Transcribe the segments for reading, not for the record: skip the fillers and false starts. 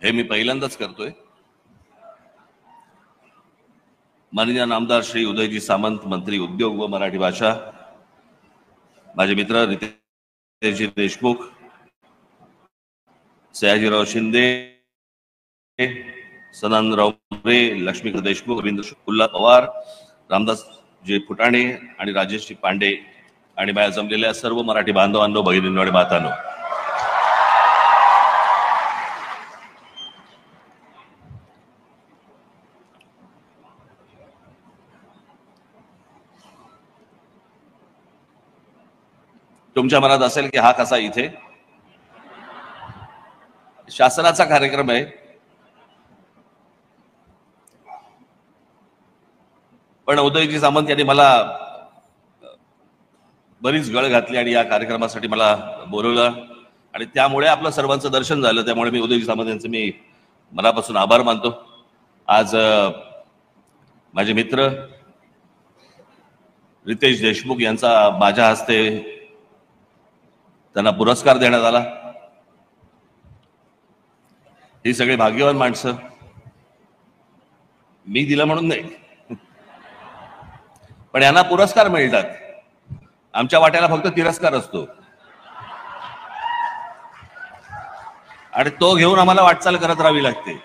हे मी पहिल्यांदाच करतोय। माननीय नामदार श्री उदयजी सामंत, मंत्री उद्योग व मराठी भाषा, माझे मित्र रितेशजी देशमुख, सयाजीराव शिंदे, सदानंदराव मोरे, लक्ष्मीकांत देशमुख, रवींद्र शुक्ला पवार, रामदास जे फुटाणे आणि राजेशजी पांडे आणि बाहेर जमलेल्या सर्व मराठी बांधवांनो, भगिनींनो आणि मातांनो, तुमच्या मनात असेल की हा कसा इथे शासनाचा कार्यक्रम आहे, पण उदयजी सामंत यांनी मला बरीच गळ घातली आणि या कार्यक्रमासाठी मला बोलवलं आणि त्यामुळे आपलं सर्वांचं दर्शन झालं। त्यामुळे मी उदयजी सामंत यांचे मी मनापासून आभार मानतो। आज माझे मित्र रितेश देशमुख यांचा माझ्या हस्ते त्यांना पुरस्कार देण्यात आला। ही सगळी भाग्यवान माणसं, मी दिलं म्हणून नाही, पण यांना पुरस्कार मिळतात, आमच्या वाट्याला फक्त तिरस्कार असतो आणि तो घेऊन आम्हाला वाटचाल करत राहावी लागते।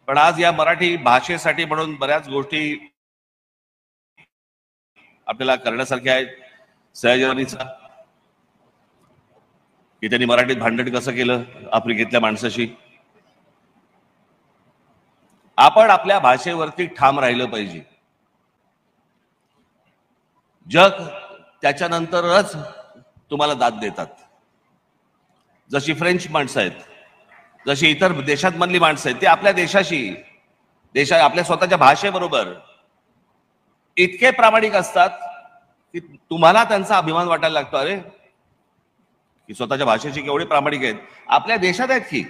पण आज या मराठी भाषेसाठी म्हणून बऱ्याच गोष्टी आपल्याला करण्यासारख्या आहेत। सयाजीरावांचा की त्यांनी मराठीत भांडण कसं केलं आफ्रिकेतल्या माणसाशी। आपण आपल्या भाषेवरती ठाम राहिलं पाहिजे। जग त्याच्यानंतरच तुम्हाला दाद देतात। जशी फ्रेंच माणसं आहेत, जशी इतर देशात मधली माणसं आहेत, ते आपल्या देशाशी आपल्या स्वतःच्या भाषेबरोबर इतके प्रामाणिक असतात की तुम्हाला त्यांचा अभिमान वाटायला लागतो, अरे की स्वतःच्या भाषेची केवढे प्रामाणिक आहेत, आपल्या देशात आहेत की।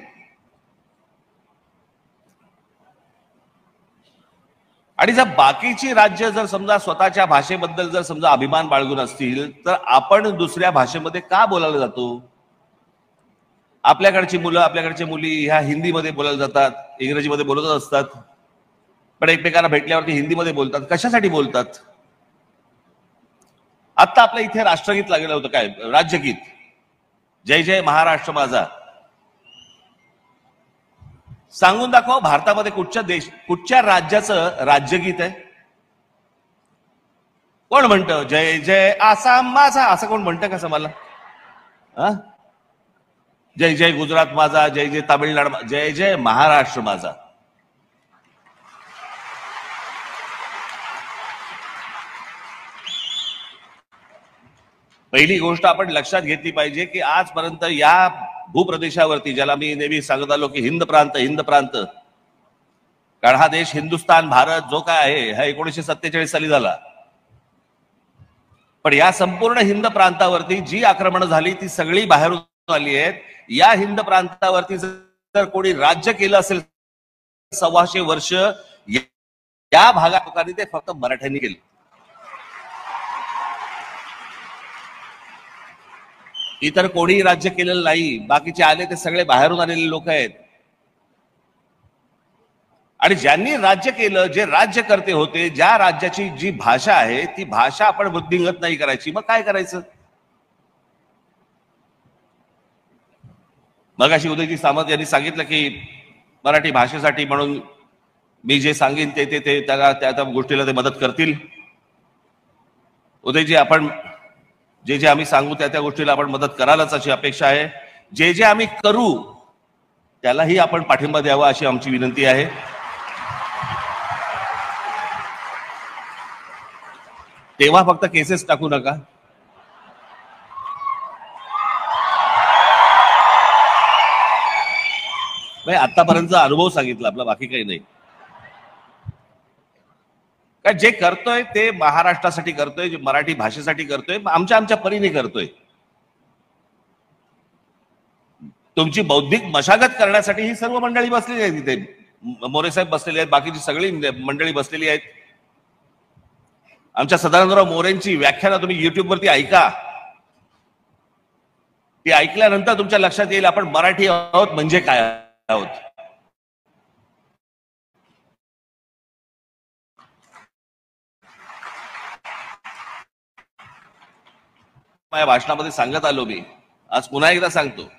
आणि जर बाकीची राज्य जर समजा स्वतःच्या भाषेबद्दल जर समजा अभिमान बाळगून असतील, तर आपण दुसऱ्या भाषेमध्ये का बोलायला जातो? आपल्याकडची मुलं, आपल्याकडच्या मुली ह्या हिंदीमध्ये बोलायला जातात, इंग्रजीमध्ये बोलत असतात, पण एकमेकांना भेटल्यावरती हिंदीमध्ये बोलतात। कशासाठी बोलतात? आता आपल्या इथे राष्ट्रगीत लागलं होतं, काय राज्यगीत, जय जय महाराष्ट्र माझा। सांगून दाखवा भारतामध्ये कुठच्या राज्याचं राज्यगीत आहे? कोण म्हणतं जय जय आसाम माझा? असं कोण म्हणतं का मला? जय जय गुजरात माझा, जय जय तामिळनाडू, जय जय महाराष्ट्र माझा। पहिली गोष्ट आपण लक्षात घेतली पाहिजे की आजपर्यंत या भूप्रदेशावरती, ज्याला मी नेहमी सांगत आलो की हिंद प्रांत, कारण हा देश हिंदुस्थान भारत जो काय आहे हा 1947 साली झाला, पण या संपूर्ण हिंद प्रांतावरती जी आक्रमणं झाली ती सगळी बाहेरून आली आहेत। या हिंद प्रांतावरती जर कोणी राज्य केलं असेल 125 वर्ष, या भागात ते फक्त मराठ्यांनी केलं। इतर कोणीही राज्य केलेलं नाही, बाकीचे आले ते सगळे बाहेरून आलेले लोक आहेत। आणि ज्यांनी राज्य केलं, जे राज्यकर्ते होते, ज्या राज्याची जी भाषा आहे ती भाषा आपण वृद्धिंगत नाही करायची, मग काय करायचं? मगाशी उदयजी सामंत यांनी सांगितलं की मराठी भाषेसाठी म्हणून मी जे सांगेन ते त्याला त्या गोष्टीला ते मदत करतील। उदयजी, आपण जे आम्ही सांगू त्या गोष्टीला आपण मदत करालच अशी अपेक्षा आहे। जे आम्ही करू त्यालाही आपण पाठिंबा द्यावा अशी आमची विनंती आहे। तेव्हा फक्त केसेस टाकू नका। आतापर्यंतचा अनुभव सांगितला आपला, बाकी काही नाही। काय जे करतोय ते महाराष्ट्रासाठी करतोय, जे मराठी भाषेसाठी करतोय, आमच्या परीने करतोय। तुमची बौद्धिक मशागत करण्यासाठी ही सर्व मंडळी बसलेली आहेत तिथे, मोरे साहेब बसलेले आहेत, बाकीची सगळी मंडळी बसलेली आहेत। आमच्या सदानंदराव मोरेंची व्याख्यानं तुम्ही युट्यूब वरती ऐका। ती ऐकल्यानंतर तुमच्या लक्षात येईल आपण मराठी आहोत म्हणजे काय आहोत. माझ्या भाषणामध्ये सांगत आलो मी, आज पुन्हा एकदा सांगतो.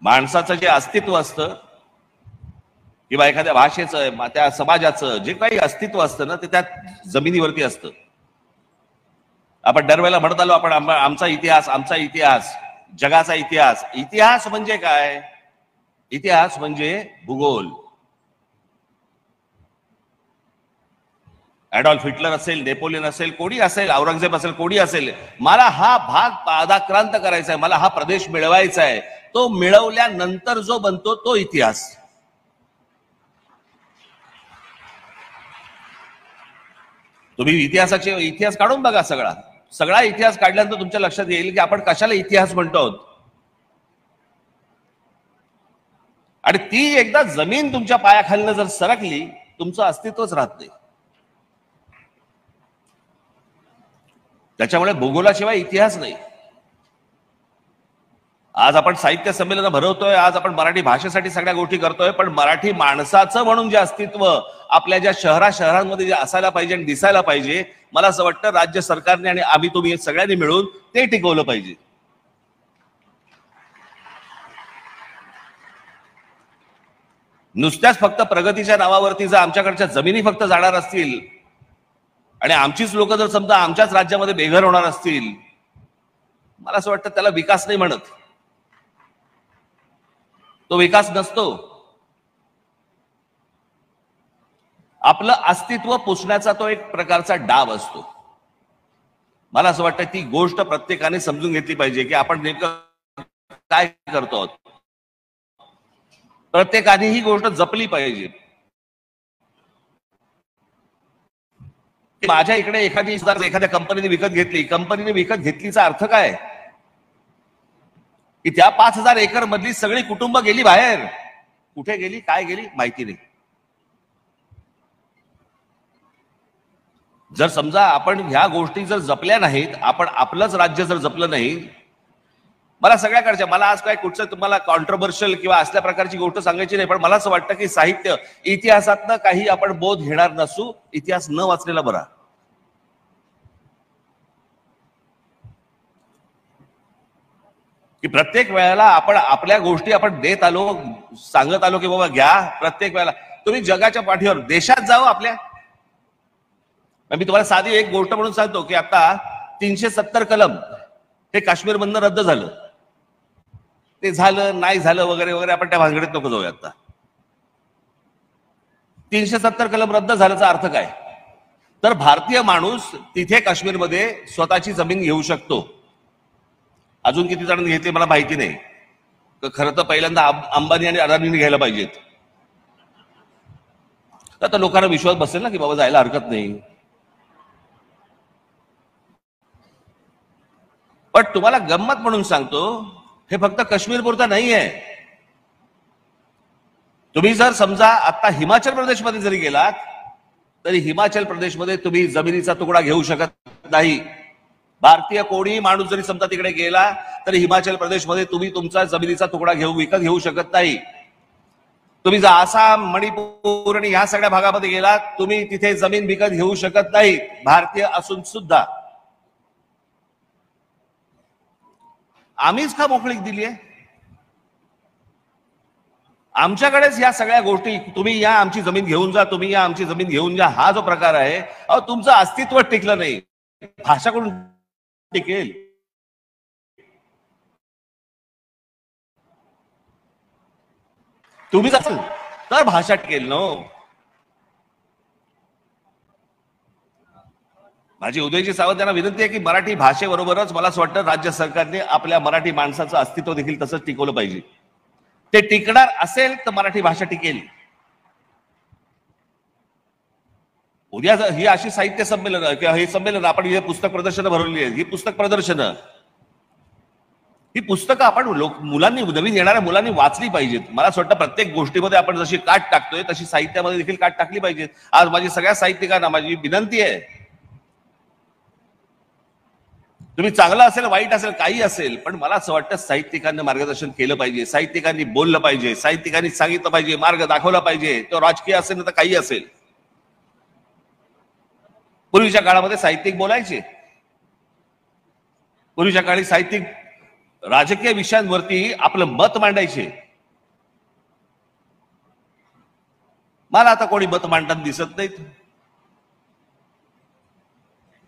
माणसाचं जे अस्तित्व असतं किंवा एखाद्या भाषेचं, त्या समाजाचं जे काही अस्तित्व असतं ना, ते त्या जमिनीवरती असतं. आपण दरवेळेला म्हणत आलो आपण आमचा इतिहास, आमचा इतिहास, जगाचा इतिहास. इतिहास म्हणजे काय? इतिहास म्हणजे भूगोल. ॲडॉल्फ हिटलर असेल, नेपोलियन असेल, कोणी असेल, औरंगजेब असेल, कोणी असेल, मला हा भाग पादाक्रांत करायचा आहे, मला हा प्रदेश मिळवायचा आहे. तो मिळवल्यानंतर जो बनतो तो इतिहास. तुम्ही इतिहास काढून बघा. सगळा इतिहास काढल्यानंतर तुमच्या लक्षात येईल की आपण कशाला इतिहास म्हणतो आहोत. आणि ती एकदा जमीन तुमच्या पायाखालनं जर सरकली, तुमचं अस्तित्वच राहत नाही. त्याच्यामुळे भूगोलाशिवाय इतिहास नाही. आज आपण साहित्य संमेलन भरवतोय, आज आपण मराठी भाषेसाठी सगळ्या गोष्टी करतोय, पण मराठी माणसाचं म्हणून जे अस्तित्व आपल्या ज्या शहरांमध्ये जे असायला पाहिजे आणि दिसायला पाहिजे, मला असं वाटतं राज्य सरकारने आणि आम्ही तुम्ही सगळ्यांनी मिळून ते टिकवलं पाहिजे. नुसत्याच फक्त प्रगतीच्या नावावरती जर आमच्याकडच्या जमिनी फक्त जाणार असतील आणि आमचीच लोक जर समजा आमच्याच राज्यामध्ये बेघर होणार असतील, मला असं वाटतं त्याला विकास नाही म्हणत. तो विकास नसतो. आपलं अस्तित्व पुसण्याचा तो एक प्रकारचा डाव असतो. मला असं वाटतं ती गोष्ट प्रत्येकाने समजून घेतली पाहिजे की आपण नेमकं काय करतो आहोत. प्रत्येकाने ही गोष्ट जपली पाहिजे. माझ्या इकडे एखाद्या कंपनीने विकत घेतली, कंपनीने विकत घेतलीचा अर्थ काय? की त्या 5,000 एकर मधली सगळी कुटुंब गेली बाहेर. कुठे गेली, काय गेली माहिती नाही. जर समजा आपण ह्या गोष्टी जर जपल्या नाहीत, आपण आपलंच राज्य जर जपलं नाही, मला सगळ्याकडच्या, मला आज काय कुठचं तुम्हाला कॉन्ट्रोवर्शियल किंवा असल्या प्रकारची गोष्ट सांगायची नाही, पण मला असं वाटतं की साहित्य, इतिहासातनं काही आपण बोध घेणार नसू. इतिहास न वाचलेला बरा. की प्रत्येक वेळेला आपण आपल्या गोष्टी आपण देत आलो, सांगत आलो की बाबा घ्या. प्रत्येक वेळेला तुम्ही जगाच्या पाठीवर देशात जाओ आपल्या. मी तुम्हाला साधी एक गोष्ट म्हणून सांगतो की आता 370 कलम हे काश्मीरमधनं रद्द झालं. ते झालं नाही झालं वगैरे वगैरे, आपण त्या भानगडीत नको जाऊया. आता 370 कलम रद्द झाल्याचा अर्थ काय? तर भारतीय माणूस तिथे काश्मीरमध्ये स्वतःची जमीन घेऊ शकतो. अजून किती जणांनी घेतले मला माहिती नाही. खरं तर पहिल्यांदा अंबानी आणि अदानीने घ्यायला पाहिजेत. आता लोकांना विश्वास बसेल ना की बाबा जायला हरकत नाही. पण तुम्हाला गंमत म्हणून सांगतो, हे फक्त काश्मीर पुरता नाही आहे. तुम्ही जर समजा आता हिमाचल प्रदेशमध्ये जरी गेलात, तरी हिमाचल प्रदेशमध्ये तुम्ही जमिनीचा तुकडा घेऊ शकत नाही. भारतीय कोणी माणूस जरी समजा तिकडे गेला, तरी हिमाचल प्रदेशमध्ये तुम्ही तुमचा जमिनीचा तुकडा विकत घेऊ शकत नाही. तुम्ही जर आसाम, मणिपूर आणि ह्या सगळ्या भागामध्ये गेलात, तुम्ही तिथे जमीन विकत घेऊ शकत नाही, भारतीय असून सुद्धा. आम्हीच का मोकळीक दिली आहे? आमच्याकडेच या सगळ्या गोष्टी, तुम्ही या आमची जमीन घेऊन जा, तुम्ही या आमची जमीन घेऊन जा, हा जो प्रकार आहे, अहो तुमचं अस्तित्व टिकलं नाही. भाषा कोण टिकेल? तुम्हीच असाल तर भाषा टिकेल नो. माझी उदयजी सावंत यांना विनंती आहे की मराठी भाषेबरोबरच मला असं वाटतं राज्य सरकारने आपल्या मराठी माणसाचं अस्तित्व देखील तसंच टिकवलं पाहिजे. ते टिकणार असेल तर मराठी भाषा टिकेल. उद्या ही अशी साहित्य संमेलन किंवा हे संमेलन आपण हे पुस्तक प्रदर्शनं भरवली आहेत, ही पुस्तक प्रदर्शनं, ही पुस्तकं आपण मुलांनी, नवीन येणाऱ्या मुलांनी वाचली पाहिजेत. मला असं वाटतं प्रत्येक गोष्टीमध्ये आपण जशी काट टाकतोय तशी साहित्यामध्ये देखील काट टाकली पाहिजे. आज माझी सगळ्या साहित्यिकांना माझी विनंती आहे तुम्ही चांगलं असेल वाईट असेल काही असेल, पण मला असं वाटतं साहित्यिकांनी मार्गदर्शन केलं पाहिजे, साहित्यिकांनी बोललं पाहिजे, साहित्यिकांनी सांगितलं पाहिजे, मार्ग दाखवला पाहिजे. तो राजकीय असेल ना तर काही असेल. पूर्वीच्या काळामध्ये साहित्यिक बोलायचे, पूर्वीच्या काळी साहित्यिक राजकीय विषयांवरती आपलं मत मांडायचे. मला आता कोणी मत मांडताना दिसत नाहीत.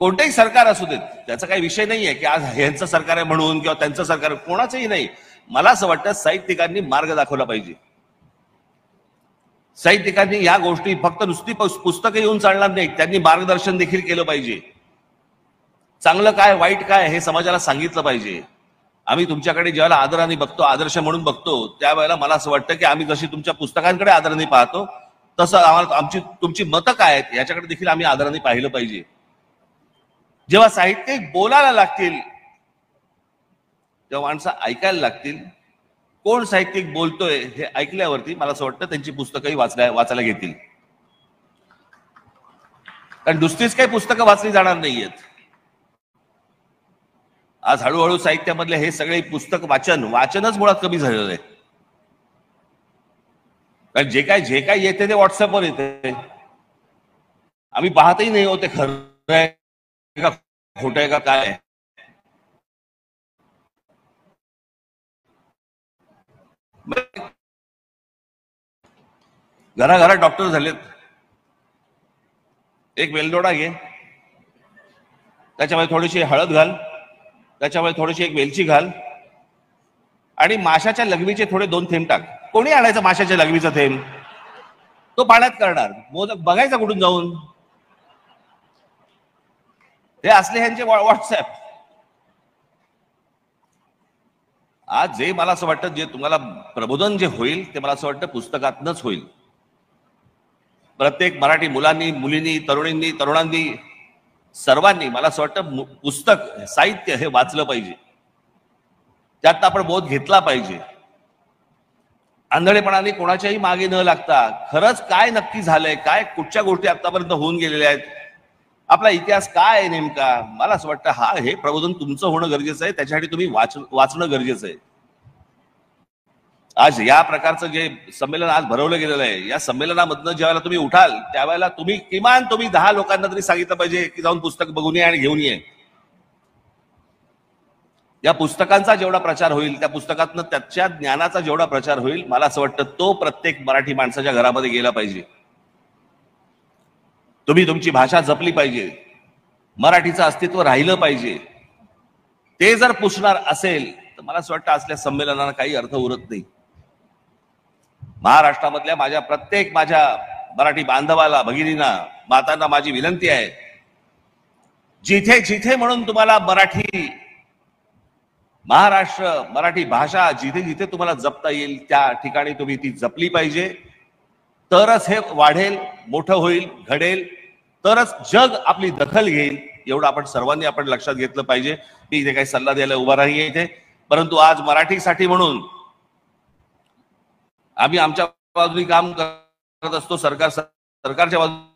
कोणतेही सरकार असू देत, त्याचा काही विषय नाहीये की आज यांचं सरकार आहे म्हणून किंवा त्यांचं सरकार, कोणाचंही नाही. मला असं वाटतं साहित्यिकांनी मार्ग दाखवला पाहिजे. साहित्यिकांनी या गोष्टी फक्त नुसती पुस्तकं येऊन चालणार नाहीत, त्यांनी मार्गदर्शन देखील केलं पाहिजे. चांगलं काय वाईट काय हे समाजाला सांगितलं पाहिजे. आम्ही तुमच्याकडे ज्यावेळेला आदराने बघतो, आदर्श म्हणून बघतो, त्यावेळेला मला असं वाटतं की आम्ही जशी तुमच्या पुस्तकांकडे आदराने पाहतो तसं आम्हाला तुमची मतं काय आहेत याच्याकडे देखील आम्ही आदराने पाहिलं पाहिजे. जेव्हा साहित्यिक बोलायला लागतील तेव्हा माणसं ऐकायला लागतील. कोण साहित्यिक बोलतोय हे ऐकल्यावरती मला असं वाटतं त्यांची पुस्तकंही वाचायला घेतील. कारण दुसरीच काही पुस्तकं वाचली जाणार नाहीयेत. आज हळूहळू साहित्यामधले हे सगळे पुस्तक वाचनच मुळात कमी झालेलं आहे. कारण जे काय येते ते व्हॉट्सअपवर येते. आम्ही पाहतही नाही होते खरं आहे का खोटं आहे का काय. घराघरात डॉक्टर झालेत. एक वेलदोडा घे, त्याच्यामध्ये थोडीशी हळद घाल, त्याच्यामध्ये थोडीशी एक वेलची घाल आणि माशाच्या लघवीचे थोडे 2 थेंब टाक. कोणी आणायचं माशाच्या लघवीचा थेंब? तो पाण्यात करणार. मोदक बघायचा कुठून जाऊन? हे असले ह्यांचे व्हॉट्सअप. आज जे मला असं वाटतं जे तुम्हाला प्रबोधन जे होईल ते मला असं वाटतं पुस्तकातनच होईल. प्रत्येक मराठी मुलांनी, मुलींनी, तरुणांनी सर्वांनी मला असं वाटतं पुस्तक, साहित्य हे वाचलं पाहिजे. त्यात आपण बोध घेतला पाहिजे. आंधळेपणाने कोणाच्याही मागे न लागता खरंच काय नक्की झालंय, काय कुठच्या गोष्टी आतापर्यंत होऊन गेलेल्या आहेत, आपला इतिहास काय आहे नेमका, मला असं वाटतं हे प्रबोधन तुमचं होणं गरजेचं आहे. त्याच्यासाठी तुम्ही वाचणं गरजेचं आहे. आज या प्रकारचं जे संमेलन आज भरवलं गेलेलं आहे, या संमेलनामधनं ज्यावेळेला तुम्ही उठाल त्यावेळेला किमान तुम्ही 10 लोकांना तरी सांगितलं पाहिजे की जाऊन पुस्तक बघून ये आणि घेऊन ये. या पुस्तकांचा जेवढा प्रचार होईल, त्या पुस्तकातनं त्याच्या ज्ञानाचा जेवढा प्रचार होईल, मला असं वाटतं तो प्रत्येक मराठी माणसाच्या घरामध्ये गेला पाहिजे. तुम्ही तुमची भाषा जपली पाहिजे, मराठीचं अस्तित्व राहिलं पाहिजे. ते जर पुसणार असेल तर मला असं वाटतं असल्या संमेलनाला काही अर्थ उरत नाही. महाराष्ट्रामधल्या माझ्या मराठी बांधवाला, भगिनींना, मातांना माझी विनंती आहे, जिथे जिथे म्हणून तुम्हाला महाराष्ट्र, मराठी भाषा जिथे जिथे तुम्हाला जपता येईल त्या ठिकाणी तुम्ही ती जपली पाहिजे. तरच हे वाढेल, मोठं होईल, घडेल, तरच जग आपली दखल घेईल. एवढं आपण सर्वांनी लक्षात घेतलं पाहिजे. मी इथे काही सल्ला द्यायला उभा नाहीये इथे, परंतु आज मराठीसाठी म्हणून आम्ही आमच्या बाजूने काम करत असतो, सरकारच्या बाजूने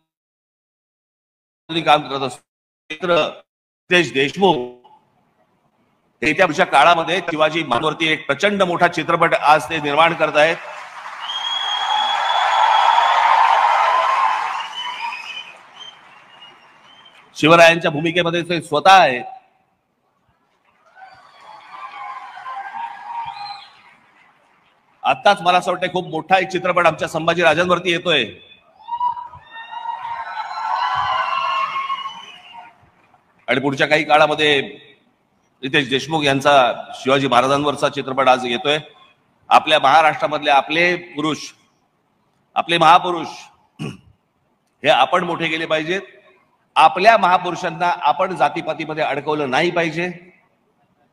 काम करत असतो. रितेश देशमुख येत्या पुढच्या काळामध्ये शिवाजी महाराजांवरती एक प्रचंड मोठा चित्रपट आज ते निर्माण करत आहेत. शिवरायांच्या भूमिकेमध्ये ते स्वतः आहे. आताच मला असं वाटतं खूप मोठा एक चित्रपट आमच्या संभाजी राजांवरती येतोय. आणि पुढच्या काही काळामध्ये रितेश देशमुख यांचा शिवाजी महाराजांवरचा चित्रपट आज येतोय. आपल्या महाराष्ट्रामधले आपले महापुरुष हे आपण मोठे केले पाहिजेत. आपल्या महापुरुषांना आपण जातीपातीमध्ये अडकवलं नाही पाहिजे.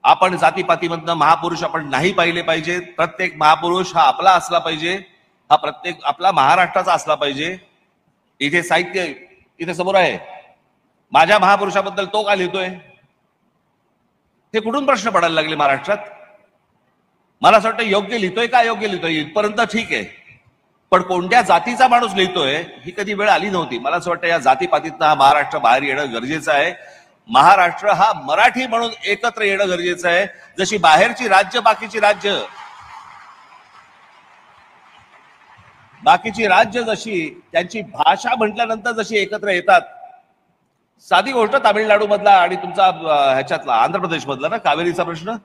आपण जातीपातीमधनं महापुरुष आपण नाही पाहिले पाहिजे. प्रत्येक महापुरुष हा आपला असला पाहिजे, हा प्रत्येक आपला महाराष्ट्राचा असला पाहिजे. इथे साहित्य इथे समोर आहे. माझ्या महापुरुषाबद्दल तो का लिहितोय? हे कुठून प्रश्न पडायला लागले महाराष्ट्रात? मला असं वाटतं योग्य लिहितोय का अयोग्य लिहितोय इथपर्यंत ठीक आहे, पण कोणत्या जातीचा माणूस लिहितोय ही कधी वेळ आली नव्हती. मला असं वाटतं या जातीपातीतनं हा महाराष्ट्र बाहेर येणं गरजेचं आहे. महाराष्ट्र हा मराठी म्हणून एकत्र येणं गरजेचं आहे. जशी बाहेरची राज्य बाकीची राज्य जशी त्यांची भाषा म्हटल्यानंतर जशी एकत्र येतात. साधी गोष्ट तामिळनाडू मधला आणि तुमचा ह्याच्यातला आंध्र प्रदेश मधला ना कावेरीचा प्रश्न,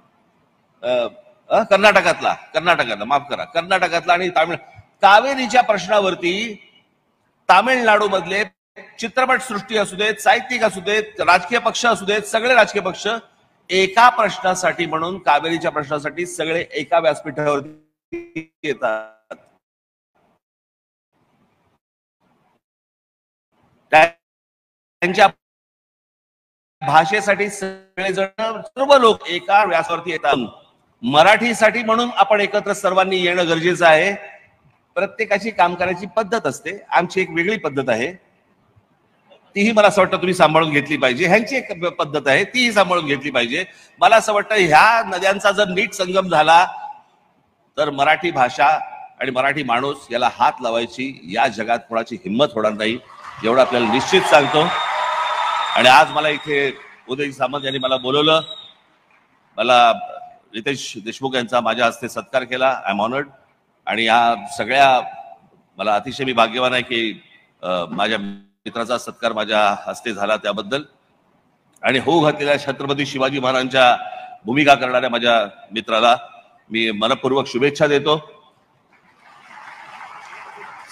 कर्नाटकातला माफ करा, कर्नाटकातला आणि कावेरीच्या प्रश्नावरती तामिळनाडू मधले चित्रपट सृष्टी असू देत, साहित्यिक असू देत, राजकीय पक्ष असू देत, सगळे राजकीय पक्ष एका प्रश्नासाठी म्हणून कावेरीच्या प्रश्नासाठी सगळे एका व्यासपीठावरती येतात. त्यांच्या भाषेसाठी सगळेजण सर्व लोक एका व्यासावरती येतात. मराठीसाठी म्हणून आपण एकत्र सर्वांनी येणं गरजेचं आहे. प्रत्येकाची काम करायची पद्धत असते, आमची एक वेगळी पद्धत आहे, तीही मला असं वाटतं तुम्ही सांभाळून घेतली पाहिजे. ह्यांची एक पद्धत आहे, तीही सांभाळून घेतली पाहिजे. मला असं वाटतं ह्या नद्यांचा जर नीट संगम झाला तर मराठी भाषा आणि मराठी माणूस याला हात लावायची या जगात कोणाची हिंमत होणार नाही, एवढं आपल्याला निश्चित सांगतो. आणि आज मला इथे उदय सामंत यांनी मला बोलवलं, मला रितेश देशमुख यांचा माझ्या हस्ते सत्कार केला. I am honoured. आणि या सगळ्या मला अतिशय मी भाग्यवान आहे की माझ्या मित्राचा सत्कार माझ्या हस्ते झाला त्याबद्दल. आणि होऊ घातलेल्या छत्रपती शिवाजी महाराजांच्या भूमिका करणाऱ्या माझ्या मित्राला मी मनपूर्वक शुभेच्छा देतो.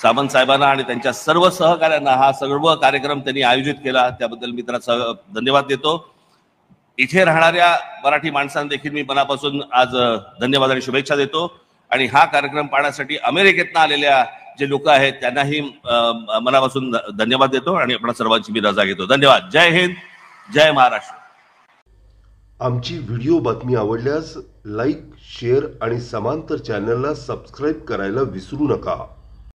सामंत साहेबांना आणि त्यांच्या सर्व सहकाऱ्यांना हा सर्व कार्यक्रम त्यांनी आयोजित केला त्याबद्दल मी त्यांना धन्यवाद देतो. इथे राहणाऱ्या मराठी माणसांना देखील मी मनापासून आज धन्यवाद आणि शुभेच्छा देतो. आणि हा कार्यक्रम पाहण्यासाठी अमेरिकेतनं आलेल्या जे लोक आहेत त्यांनाही मनापासून धन्यवाद देतो आणि आपण सर्वांची मी रजा घेतो. धन्यवाद. जय हिंद, जय महाराष्ट्र. आमची व्हिडिओ बातमी आवडल्यास लाईक, शेअर आणि समांतर चॅनलला सबस्क्राईब करायला विसरू नका.